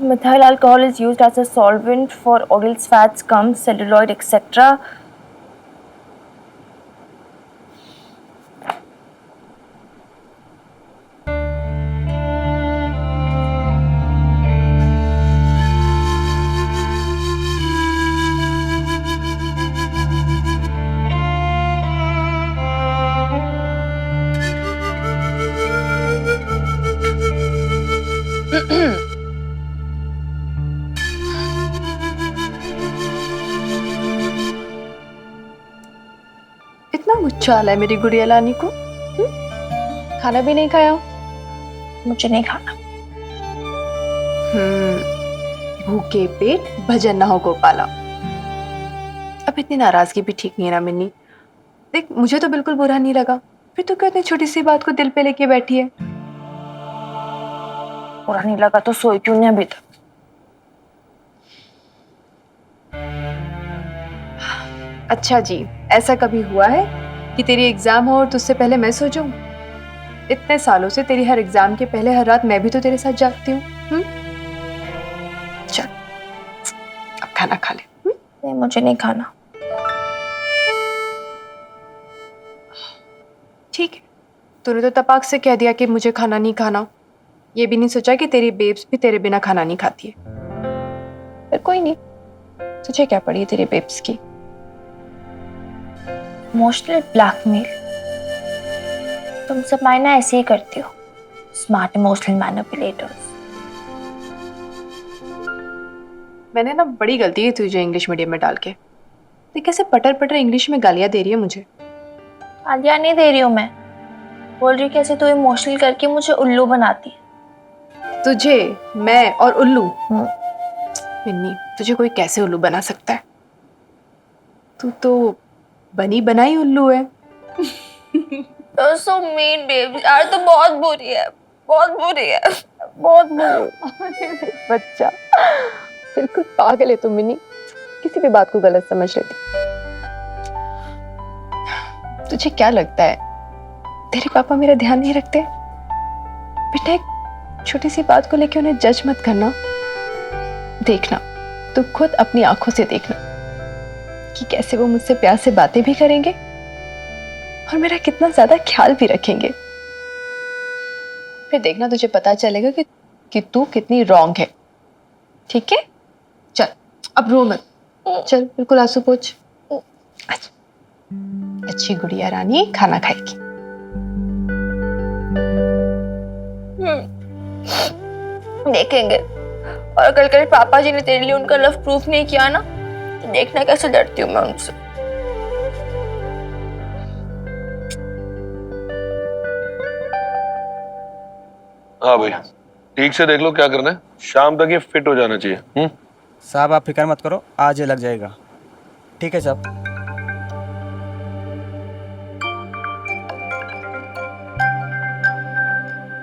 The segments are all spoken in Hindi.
Methyl alcohol is used as a solvent for oils, fats, gums, celluloid, etc. इतना गुस्सा आ रहा है मेरी गुड़िया लानी को। खाना भी नहीं खाया? मुझे नहीं खाना। भूखे पेट भजन ना हो गोपाला। अब इतनी नाराजगी भी ठीक नहीं है ना मिन्नी। देख मुझे तो बिल्कुल बुरा नहीं लगा, फिर तू क्यों इतनी छोटी सी बात को दिल पे लेके बैठी है? बुरा नहीं लगा तो सोई क्यों नहीं अभी तक? अच्छा जी, ऐसा कभी हुआ है कि तेरी एग्जाम हो और तुझसे पहले मैं सो जाऊं? इतने सालों से तेरी हर एग्जाम के पहले हर रात मैं भी तो तेरे साथ जागती हूँ। चल अब खाना खा ले। नहीं, मुझे नहीं खाना। ठीक है, तूने तो तपाक से कह दिया कि मुझे खाना नहीं खाना। ये भी नहीं सोचा कि तेरी बेब्स भी तेरे बिना खाना नहीं खाती है। पर कोई नहीं, तुझे क्या पड़ी तेरी बेब्स की? इमोशनल ब्लैकमेल तुम सब मायना ऐसे ही करती हो, स्मार्ट इमोशनल मैनिपुलेटर्स। मैंने ना बड़ी गलती की तुझे इंग्लिश मीडियम में डाल के। देख कैसे पटर पटर इंग्लिश में गालियां दे रही है मुझे। गालियां नहीं दे रही हूँ मैं, बोल रही कैसे तू इमोशनल करके मुझे उल्लू बनाती है। तुझे मैं और उल्लू? मिन्नी तुझे कोई कैसे उल्लू बना सकता है? तू तो बनी बनाई उल्लू है। You're so mean, babe. यार तो बहुत बुरी है, बहुत बुरी है, बहुत बुरी। बच्चा बिल्कुल पागल है तुम मिन्नी, किसी भी बात को गलत समझ लेती। तुझे क्या लगता है तेरे पापा मेरा ध्यान नहीं रखते? बेटा एक छोटी सी बात को लेकर उन्हें जज मत करना। देखना, तू खुद अपनी आंखों से देखना कि कैसे वो मुझसे प्यार से बातें भी करेंगे और मेरा कितना ज्यादा ख्याल भी रखेंगे। फिर देखना तुझे पता चलेगा कि तू कितनी रॉन्ग है। ठीक है, चल अब रो मत, चल बिल्कुल आंसू पोंछ। अच्छी गुड़िया रानी खाना खाएगी। देखेंगे। और अगर कल पापा जी ने तेरे लिए उनका लव प्रूफ नहीं किया ना, तो देखना कैसे डरती हूँ मैं उनसे। हाँ भाई, ठीक से देख लो क्या करना है, शाम तक ये फिट हो जाना चाहिए। साहब आप फिक्र मत करो, आज ये लग जाएगा। ठीक है साहब।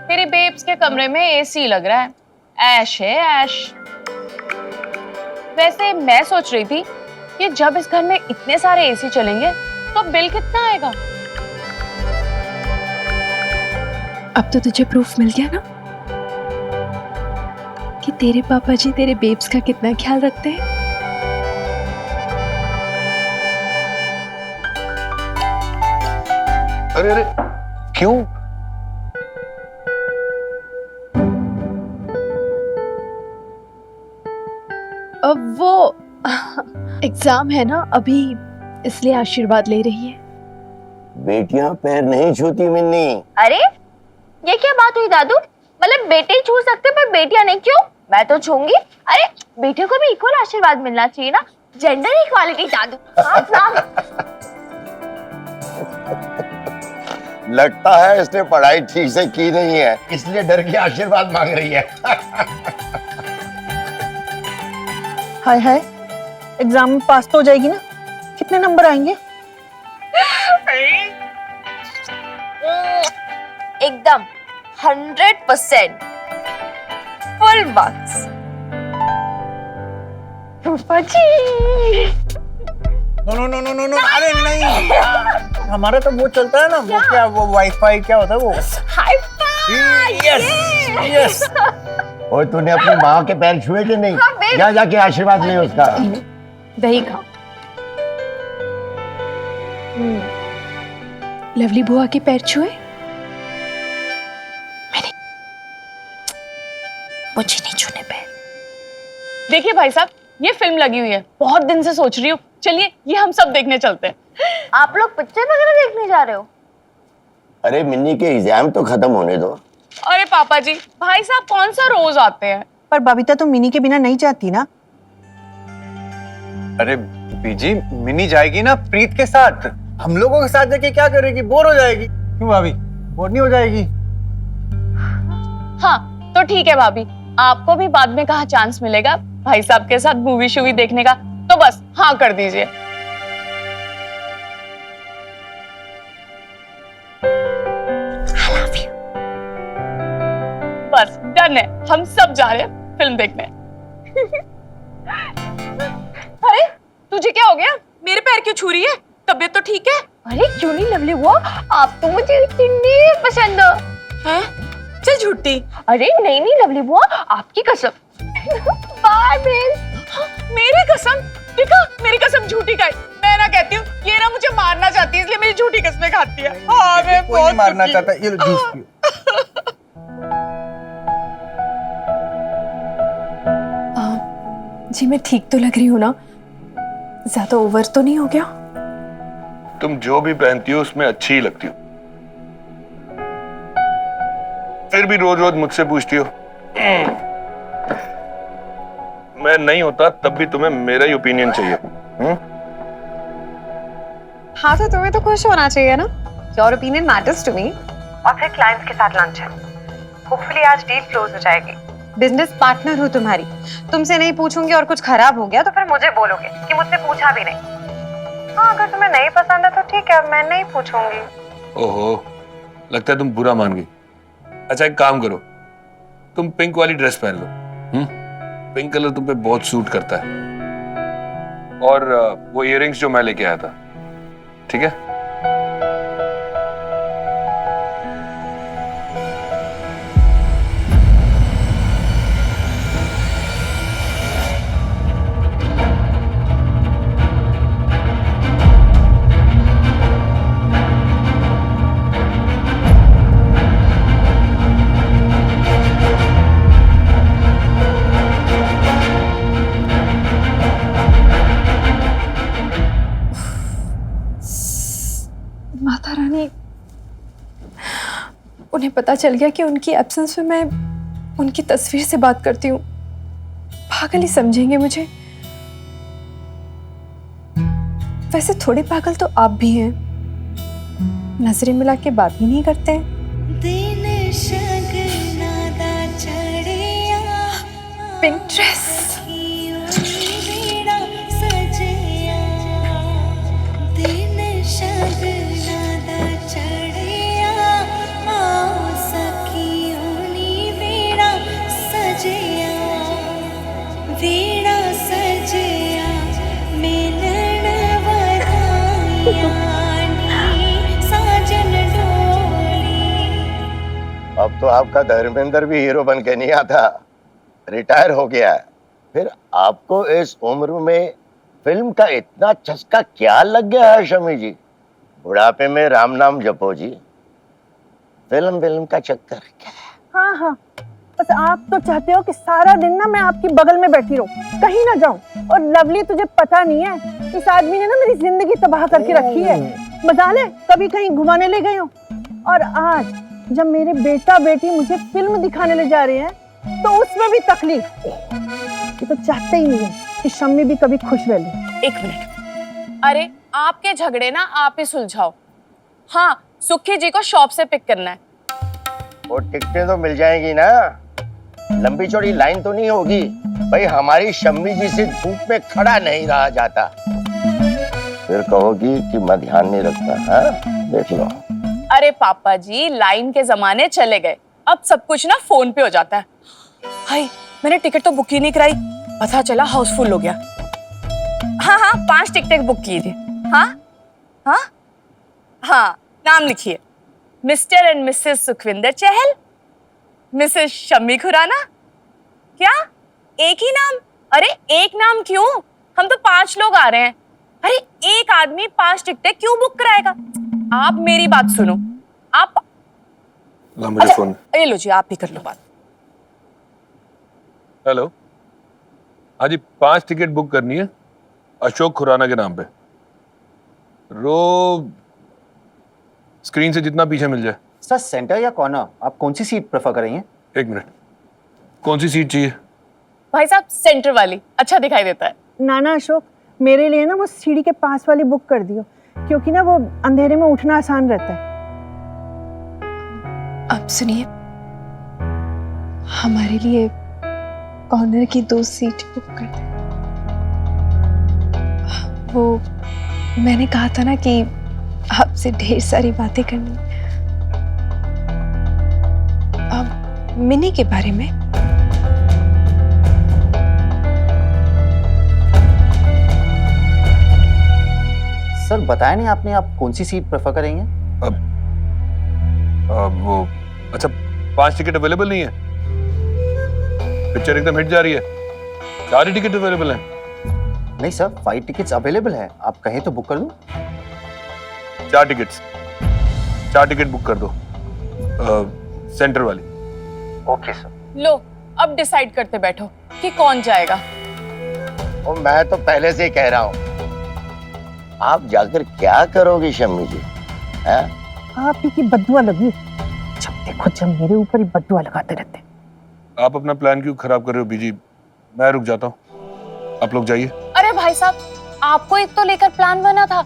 तेरी बेब्स के कमरे में एसी लग रहा है, ऐश है ऐश। वैसे मैं सोच रही थी कि जब इस घर में इतने सारे एसी चलेंगे तो बिल कितना आएगा? अब तो तुझे प्रूफ मिल गया ना कि तेरे पापा जी तेरे बेब्स का कितना ख्याल रखते हैं। अरे अरे क्यों? अब वो एग्जाम है ना अभी, इसलिए आशीर्वाद ले रही है। बेटियां पैर नहीं छूती मिन्नी। अरे ये क्या बात हुई दादू? मतलब बेटे छू सकते पर बेटियां नहीं क्यों? मैं तो छूंगी। अरे बेटियों को भी इक्वल आशीर्वाद मिलना चाहिए ना, जेंडर इक्वालिटी दादू। लगता है इसने पढ़ाई ठीक से की नहीं है, इसलिए डर के आशीर्वाद मांग रही है। हाय हाय, एग्जाम में पास तो हो जाएगी ना? कितने नंबर आएंगे? एकदम 100% फुल मार्क्स। पापा जी। No no no no no, अरे नहीं, हमारा तो वो चलता है ना, वो क्या, वो वाईफाई क्या होता है वो? High five. Yes yes. और तूने अपनी माँ के पैर छुए कि नहीं? हाँ, babe। जा जाके आशीर्वाद ले उसका। दही खाओ। लवली बुआ के पैर छुए? मुझे नहीं छूने पैर। देखिए भाई साहब, ये फिल्म लगी हुई है, बहुत दिन से सोच रही हूँ, चलिए ये हम सब देखने चलते हैं। आप लोग पिक्चर वगैरह देखने जा रहे हो? अरे मिन्नी के एग्जाम तो खत्म होने दो। अरे पापा जी, भाई साहब कौन सा रोज आते हैं? पर बबीता तो मिनी के बिना नहीं जाती ना। अरे बीजी, मिनी जाएगी ना प्रीत के साथ। हम लोगों के साथ जाके क्या करेगी? बोर हो जाएगी। क्यों भाभी, बोर नहीं हो जाएगी? हाँ तो ठीक है भाभी, आपको भी बाद में कहाँ चांस मिलेगा भाई साहब के साथ मूवी शूवी देखने का, तो बस हाँ कर दीजिए। बस डन है, हम सब जा रहे हैं फिल्म देखने। अरे तुझे क्या हो गया? मेरे पैर क्यों छू रही है? तबीयत तो ठीक है? अरे क्यों नहीं लवली बुआ, आप तो मुझे इतनी पसंद हो। हैं? चल झूठी। अरे नहीं नहीं लवली बुआ, आपकी कसम। Bye miss. हाँ, मेरी कसम? देखा, मेरी कसम झूठी का है। मैं ना कहती हूँ, ये ना मुझे मारना चाहती है, इसलिए मेरी झूठी कसमें खाती है। हाँ, मैं कोई नहीं बहुत मारना दुखी हूँ। चाहता। ये लो जूस पियो। जी मैं ठीक तो लग रही हूँ ना? ज्यादा ओवर तो नहीं हो गया? तुम जो भी पहनती हो उसमें अच्छी ही लगती हो, फिर भी रोज रोज मुझसे पूछती हो। मैं नहीं होता तब भी तुम्हें मेरा ही ओपिनियन चाहिए। हाँ तो तुम्हें तो खुश होना चाहिए ना। Your opinion matters to me. और फिर क्लाइंट्स के साथ लंच है, होपफुली आज डील क्लोज हो जाएगी। बिजनेस पार्टनर हूँ तुम्हारी, तुमसे नहीं पूछूंगी और कुछ खराब हो गया तो फिर मुझे बोलोगे कि मुझसे पूछा भी नहीं। हाँ अगर तुम्हें नहीं पसंद है तो ठीक है, मैं नहीं पूछूंगी। ओहो, लगता है तुम बुरा मान गई। अच्छा एक काम करो, तुम पिंक वाली ड्रेस पहन लो। पिंक कलर तुम पे बहुत सूट करता है। और वो इयररिंग्स जो मैं लेके आया था, ठीक है? माता रानी, उन्हें पता चल गया कि उनकी एब्सेंस में मैं उनकी तस्वीर से बात करती हूँ। पागल ही समझेंगे मुझे। वैसे थोड़े पागल तो आप भी हैं, नजरें मिला के बात ही नहीं करते हैं। पिंक ड्रेस, अब तो आपका धर्मेंद्र भी हीरो बन के नहीं आता, रिटायर हो गया है। फिर आपको इस उम्र में फिल्म का इतना चस्का क्या लग गया है शमी जी? बुढ़ापे में राम नाम जपो जी, फिल्म का चक्कर क्या है? हाँ हाँ, बस आप तो चाहते हो कि सारा दिन ना मैं आपकी बगल में बैठी रहूं, कहीं ना जाऊं। और लवली तुझे पता नहीं है, इस आदमी ने ना मेरी जिंदगी तबाह करके रखी है। मजा ले, कभी कहीं घुमाने ले गई हो, और आज जब मेरे बेटा बेटी मुझे फिल्म दिखाने ले जा रहे हैं तो उसमें भी तकलीफ। ये तो चाहते ही नहीं है कि शम्मी भी कभी खुश रह ले। एक मिनट, अरे आपके झगड़े ना आप ही सुलझाओ। हाँ, सुखी जी को शॉप से पिक करना है। वो टिकटें तो मिल जाएंगी ना, लंबी चौड़ी लाइन तो नहीं होगी भाई। हमारी शम्मी जी से धूप में खड़ा नहीं रहा जाता, फिर कहोगी कि मैं ध्यान नहीं रखता। हाँ देख लो। अरे पापा जी, लाइन के जमाने चले गए, अब सब कुछ ना फोन पे हो जाता है। हाय, मैंने टिकट तो बुक ही नहीं कराई, पता चला हाउसफुल हो गया। हाँ हाँ, 5 टिकटें बुक कीजिए। हाँ हाँ हाँ, नाम लिखिए, Mr and Mrs Sukhwinder Chahal, Mrs Shammi Khurana, क्या एक ही नाम? अरे एक नाम क्यों, हम तो 5 लोग आ रहे हैं। अरे एक आदमी 5 टिकटें क्यों बुक कराएगा? आप मेरी बात सुनो, आप ला मुझे फोन। ये लो जी, आप भी कर लो बात। हेलो, हाँ जी, 5 टिकट बुक करनी है अशोक खुराना के नाम पे। रो स्क्रीन से जितना पीछे मिल जाए। सर सेंटर या कॉर्नर, आप कौन सी सीट प्रेफर करेंगे? 1 मिनट, कौन सी सीट चाहिए? भाई साहब सेंटर वाली अच्छा दिखाई देता है। नाना अशोक, मेरे लिए ना वो सीढ़ी के पास वाली बुक कर दियो, क्योंकि ना वो अंधेरे में उठना आसान रहता है। अब सुनिए, हमारे लिए कॉर्नर की 2 सीट बुक कर दें। वो मैंने कहा था ना कि आपसे ढेर सारी बातें करनी। अब मिनी के बारे में। सर बताया नहीं आपने, आप कौन सी सीट प्रेफर करेंगे? अब वो अच्छा, 5 टिकट अवेलेबल नहीं है। पिक्चर एकदम हिट जा रही है, 4 ही टिकट अवेलेबल हैं। नहीं सर, 5 टिकट्स अवेलेबल है, आप कहें तो बुक कर दूं? 4 टिकट बुक कर दो, सेंटर वाली। Okay sir. लो अब डिसाइड करते बैठो कि कौन जाएगा। और मैं तो पहले से ही कह रहा हूँ, आप जाकर क्या करोगे शम्मी जी? हैं? आप ही की बदुआ लगी, जब देखो जब मेरे ऊपर ही बदुआ लगाते रहते। आप अपना प्लान क्यों खराब कर रहे हो बीजी? मैं रुक जाता हूँ, आप लोग जाइए। अरे भाई साहब, आपको एक तो लेकर प्लान बना था।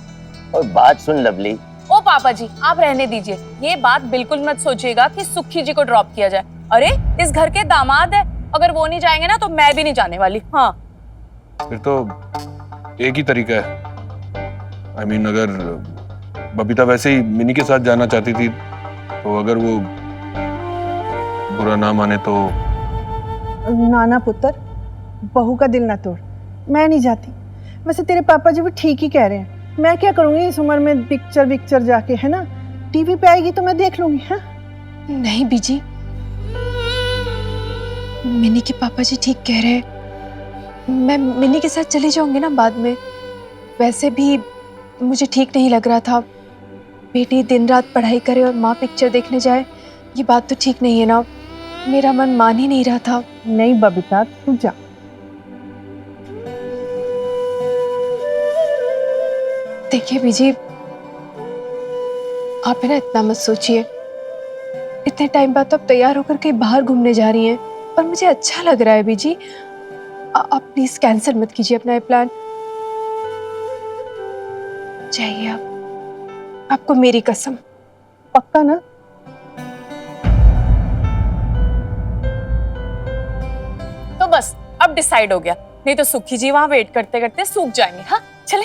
और बात सुन लवली, ओ पापा जी आप रहने दीजिए, ये बात बिल्कुल मत सोचिएगा कि सुखी जी को ड्रॉप किया जाए। अरे इस घर के दामाद है, अगर वो नहीं जाएंगे ना तो मैं भी नहीं जाने वाली। हाँ फिर तो एक ही तरीका है। I mean, अगर बबीता वैसे ही मिनी के साथ जाना चाहती थी, तो अगर वो बुरा ना माने तो। नाना पुत्र, बहू का दिल ना तोड़, मैं नहीं जाती। वैसे तेरे पापा जी भी ठीक ही कह रहे हैं। मैं क्या करूंगी इस उम्र में पिक्चर जाके, है ना? टीवी पे आएगी तो मैं देख लूंगी। हाँ नहीं बीजी, मिनी के पापा जी ठीक कह रहे हैं। मैं मिनी के साथ चली जाऊंगी ना बाद में। वैसे भी मुझे ठीक नहीं लग रहा था, बेटी दिन रात पढ़ाई करे और माँ पिक्चर देखने जाए, ये बात तो ठीक नहीं है ना। मेरा मन मान ही नहीं रहा था। नहीं बबीता, तू जा। देखिए बीजी, आप है ना इतना मत सोचिए। इतने टाइम बाद आप तैयार होकर कहीं बाहर घूमने जा रही हैं और मुझे अच्छा लग रहा है बीजी। आप प्लीज कैंसिल मत कीजिए अपना ये प्लान। जाइए आप, आपको मेरी कसम। पक्का ना? तो बस अब डिसाइड हो गया, नहीं तो सुखी जी वहां वेट करते करते सूख जाएंगे। हाँ चले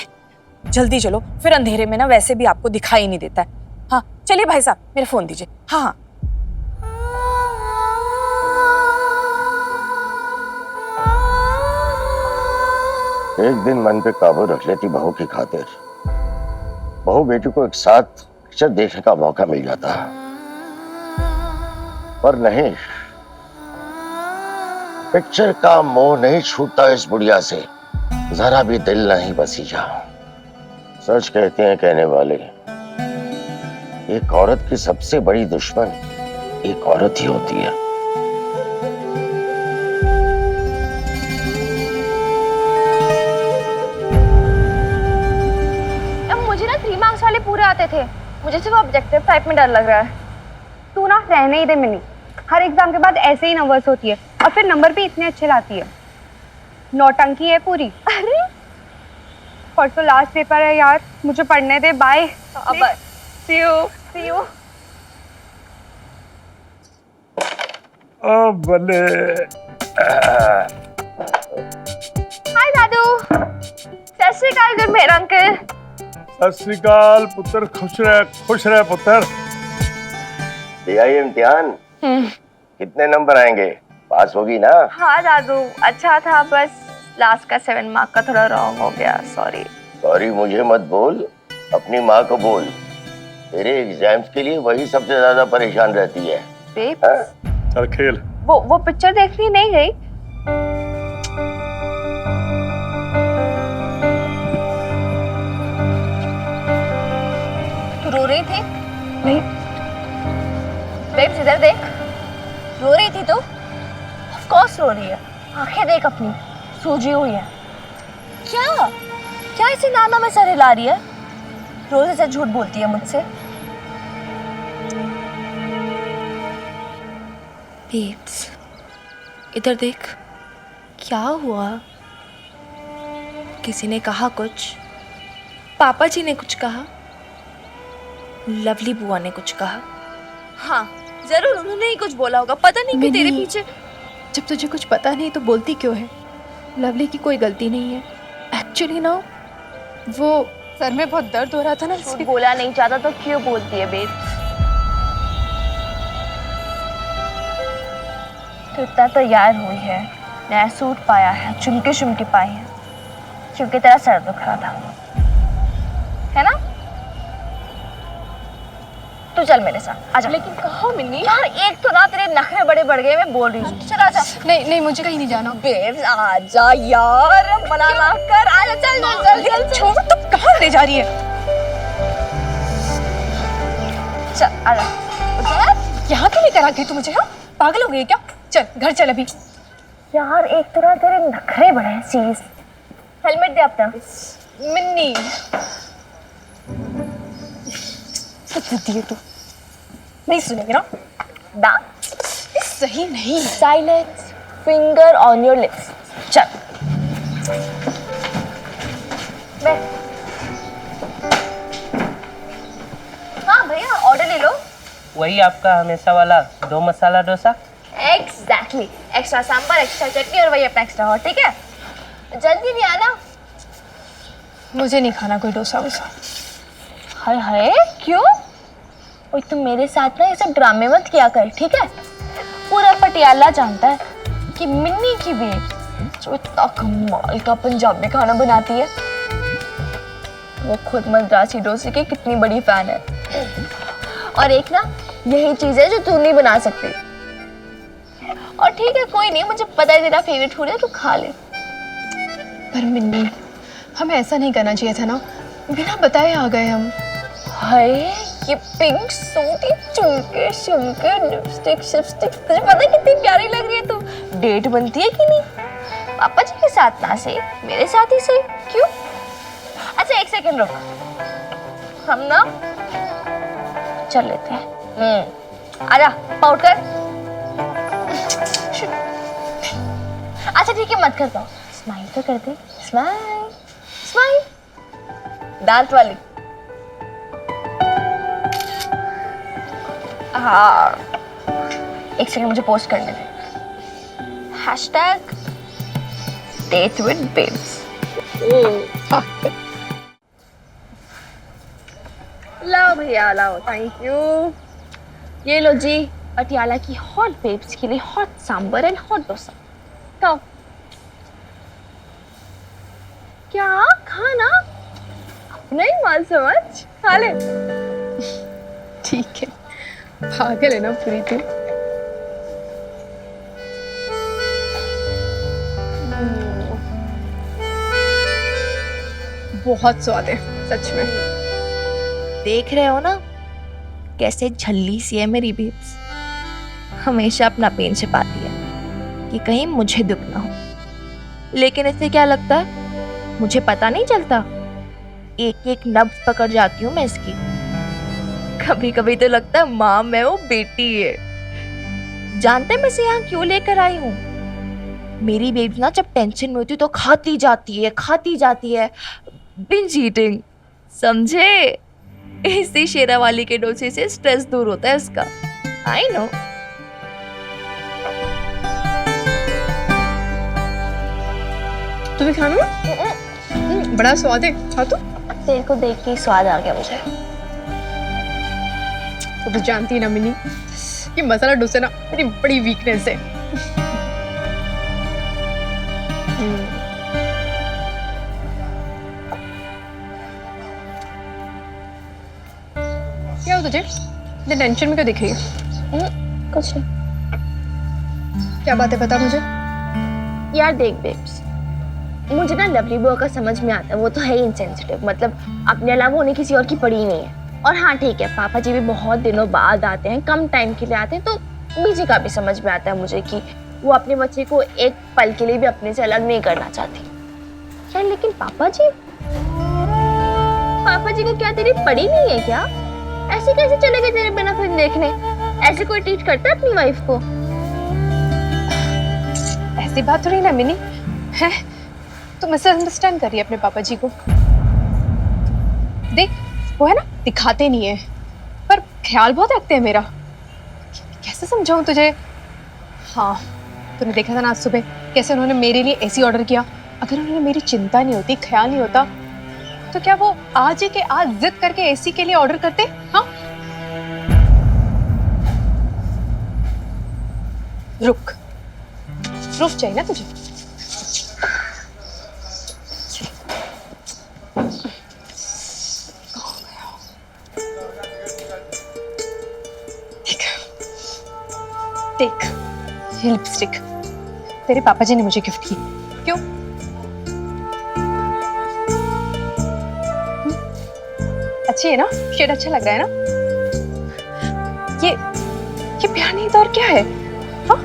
जल्दी चलो, फिर अंधेरे में ना वैसे भी आपको दिखाई नहीं देता है। हाँ चलिए भाई साहब, मेरा फोन दीजिए। हाँ हाँ एक दिन मन पे काबू रख लेती बहू की खातिर, बहू बेटी को एक साथ पिक्चर देखने का मौका मिल जाता। पर नहीं, पिक्चर का मोह नहीं छूटता इस बुढ़िया से, जरा भी दिल नहीं बसी जा। सच कहते हैं कहने वाले, एक औरत की सबसे बड़ी दुश्मन एक औरत ही होती है। अब मुझे ना 3 मार्क्स वाले पूरे आते थे, मुझे सिर्फ ऑब्जेक्टिव टाइप में डर लग रहा है। तू ना रहने ही दे मिनी, हर एग्जाम के बाद ऐसे ही नर्वस होती है और फिर नंबर भी इतने अच्छे लाती है। नौटंकी है पूरी। अरे परसों लास्ट पेपर है यार, मुझे पढ़ने दे। बाय। अब सी यू। बल्ले। हाय दादू। सत श्री अकाल गुरमेहर अंकल। सत श्री अकाल पुत्र, खुश रहे पुत्र। दे आई इम्तिहान, कितने नंबर आएंगे? पास होगी ना? हाँ दादू, अच्छा था, बस लास्ट का 7 मार्क का थोड़ा रॉन्ग हो गया, सॉरी। सॉरी मुझे मत बोल, अपनी माँ को बोल। तेरे एग्जाम्स के लिए वही सबसे ज्यादा परेशान रहती है। बेब, हाँ? चल खेल। वो पिक्चर देखने नहीं गई, रही थी? नहीं। बेब्स इधर देख, रो रही थी तो? ऑफ कोर्स रो रही है, आंखें देख अपनी सूजी हुई है। क्या क्या इसे नाना में सर हिला रही है? रोज ऐसे झूठ बोलती है मुझसे। बेब्स इधर देख, क्या हुआ? किसी ने कहा कुछ? पापा जी ने कुछ कहा? लवली बुआ ने कुछ कहा? हाँ जरूर उन्होंने ही कुछ बोला होगा, पता नहीं क्यों तेरे पीछे। जब तुझे कुछ पता नहीं तो बोलती क्यों है? लवली की कोई गलती नहीं है। एक्चुअली ना वो सर में बहुत दर्द हो रहा था ना, झूठ बोला नहीं चाहता तो क्यों बोलती है बेब? तो इतना तैयार हुई है, नया सूट पाया है, चुमके शुमके पाई है, क्योंकि तेरा सर दुख रहा था, है ना? तू चल मेरे साथ आजा। लेकिन कहो मिन्नी यार, एक तो ना तेरे नखरे बड़े बढ़ गए, मैं बोल रही हूँ। चल आजा। नहीं नहीं, मुझे कहीं नहीं जाना। बेब्स आजा यार, मना ना कर, आजा चल चल चल चल। छोड़, तुम कहाँ ले जा रही है? चल आजा। यहाँ क्यों लेकर आ गई तू मुझे? हाँ, पागल हो गई क्या? चल घर चल अभी। यार एक तो ना तेरे नखरे बड़े हैं सीरियस। हेलमेट दे अपना। मिन्नी सच तू नहीं सुनेगी ना? दा सही नहीं। Silence, finger on your lips. चल बैठ। हाँ भैया ऑर्डर ले लो। वही आपका हमेशा वाला 2 masala dosa. Exactly, extra sambar, extra chutney और वही अपना एक्स्ट्रा हॉट। ठीक है, जल्दी नहीं आना। मुझे नहीं खाना कोई डोसा वोसा। हाय हाय क्यों? ओए तुम मेरे साथ ना ये सब ड्रामे मत किया कर, ठीक है? पूरा पटियाला जानता है कि मिन्नी की बेब जो इतना कमाल का पंजाबी खाना बनाती है, वो खुद मद्रासी डोसे की कितनी बड़ी फैन है। और एक ना यही चीज है जो तू नहीं बना सकती। और ठीक है कोई नहीं, मुझे पता है तेरा फेवरेट फूड है, तू खा ले। पर मिन्नी हमें ऐसा नहीं करना चाहिए था ना, बिना बताए आ गए हम। हाय ये पिंक सूट, ये झुमके शुमके, लिपस्टिक शिपस्टिक, तुझे पता है कितनी प्यारी लग रही है तू। डेट बनती है कि नहीं? पापा जी के साथ ना से मेरे साथ ही सही। क्यों? अच्छा एक सेकंड रुक, हम ना चल लेते हैं। आजा पाउट कर। अच्छा ठीक है मत कर पाओ, स्माइल तो कर दे। स्माइल स्माइल, दांत वाली। हाँ एक सेकंड मुझे पोस्ट करने दे। #date with babes। लाओ भैया लाओ, थैंक यू। ये लो जी पटियाला की हॉट बेब्स के लिए hot sambar and hot dosa. तो क्या खाना अपना ही माल समझ, खा ले। ठीक है, पागल है ना पूरी तू। बहुत स्वाद है सच में। देख रहे हो ना कैसे झल्ली सी है मेरी बेब्स, हमेशा अपना पेन छिपाती है कि कहीं मुझे दुख ना हो। लेकिन इससे क्या लगता है, मुझे पता नहीं चलता। एक एक नब्ज पकड़ जाती हूँ मैं इसकी। कभी कभी तो लगता है माँ मैं वो बेटी है। जानते मैं इसे यहाँ क्यों लेकर आई हूँ? मेरी बेब्स ना जब टेंशन में होती तो खाती जाती है बिंज ईटिंग, समझे? इसी शेरावाली के डोसे से स्ट्रेस दूर होता है इसका। I know. तू भी खाना? बड़ा स्वाद है, खा तू। तेरे को देख के स्वाद आ गया मुझे। तो जानती है ना मिनी, ये मसाला डोसा ना मेरी बड़ी वीकनेस है। क्या हो तुझे? इतने टेंशन में क्यों दिख रही है? कुछ नहीं। क्या बात है बता मुझे। यार देख बेब्स, मुझे ना लवली बुआ का समझ में आता है, वो तो है ही इनसेंसिटिव, मतलब अपने अलावा उन्हें किसी और की पड़ी ही नहीं है। और हाँ ठीक है, पापा जी भी बहुत दिनों बाद आते हैं, कम टाइम के लिए आते हैं, तो बीजी का भी समझ में आता है मुझे कि वो अपने बच्चे को एक पल के लिए भी अपने से अलग नहीं करना चाहती। यार लेकिन पापा जी को क्या तेरी पड़ी नहीं है क्या? ऐसे कैसे चले गए तेरे बिना फिल्म देखने? ऐसे कोई ट्रीट करता है अपनी वाइफ को? ऐसी बात हो रही ना मिनी है, तो मिसअंडरस्टैंड कर रही है अपने पापा जी को। देख वो है ना, दिखाते नहीं है पर ख्याल बहुत रखते हैं मेरा। कैसे समझाऊं तुझे? हाँ तूने देखा था ना आज सुबह कैसे उन्होंने मेरे लिए एसी ऑर्डर किया। अगर उन्होंने मेरी चिंता नहीं होती, ख्याल नहीं होता, तो क्या वो आज ही के आज जिद करके एसी के लिए ऑर्डर करते? हाँ रुक प्रूफ चाहिए ना तुझे? देख ये लिपस्टिक तेरे पापा जी ने मुझे गिफ्ट की। क्यों? अच्छी है ना? शेड अच्छा लग रहा है ना? ये प्यार नहीं तो और क्या है? हाँ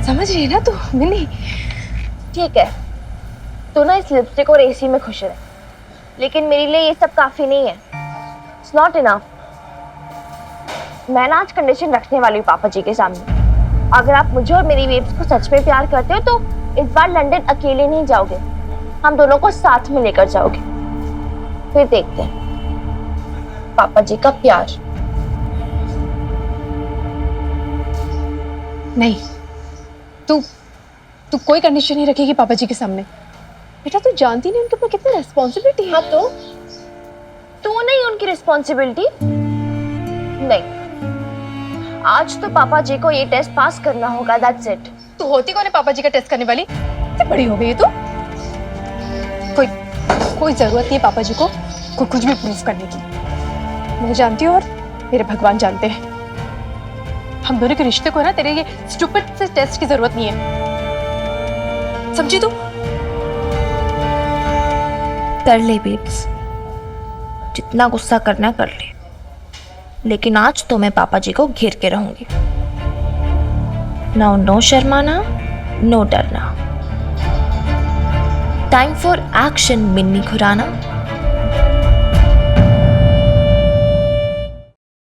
समझ रही है ना तू मिनी? ठीक है, तू ना इस लिपस्टिक और एसी में खुश रहे, लेकिन मेरे लिए ये सब काफी नहीं है। It's not enough. मैं ना आज कंडीशन रखने वाली हूँ पापा जी के सामने। अगर आप मुझे और मेरी वेब्स को सच में प्यार करते हो तो इस बार लंदन अकेले नहीं जाओगे, हम दोनों को साथ में लेकर जाओगे। फिर देखते हैं पापा जी का प्यार। नहीं तू कोई कंडीशन नहीं रखेगी पापा जी के सामने। बेटा तू जानती नहीं उनके ऊपर कितनी रिस्पॉन्सिबिलिटी है। हाँ तो तू नहीं उनकी रिस्पॉन्सिबिलिटी? नहीं, आज तो पापा जी को ये टेस्ट पास करना होगा, दैट्स इट। तू होती कौन है पापा जी का टेस्ट करने वाली? इतनी बड़ी हो गई है तू। कोई जरूरत नहीं है पापा जी को कुछ भी प्रूफ करने की। मैं जानती हूँ और मेरे भगवान जानते हैं, हम दोनों के रिश्ते को है ना तेरे ये स्टूपिड से टेस्ट की जरूरत नहीं है, समझी तू? कर ले बेब्स, जितना गुस्सा करना कर ले, लेकिन आज तो मैं पापा जी को घेर के रहूंगी। नाउ नो शर्माना, नो डरना। Time for action Minni Khurana.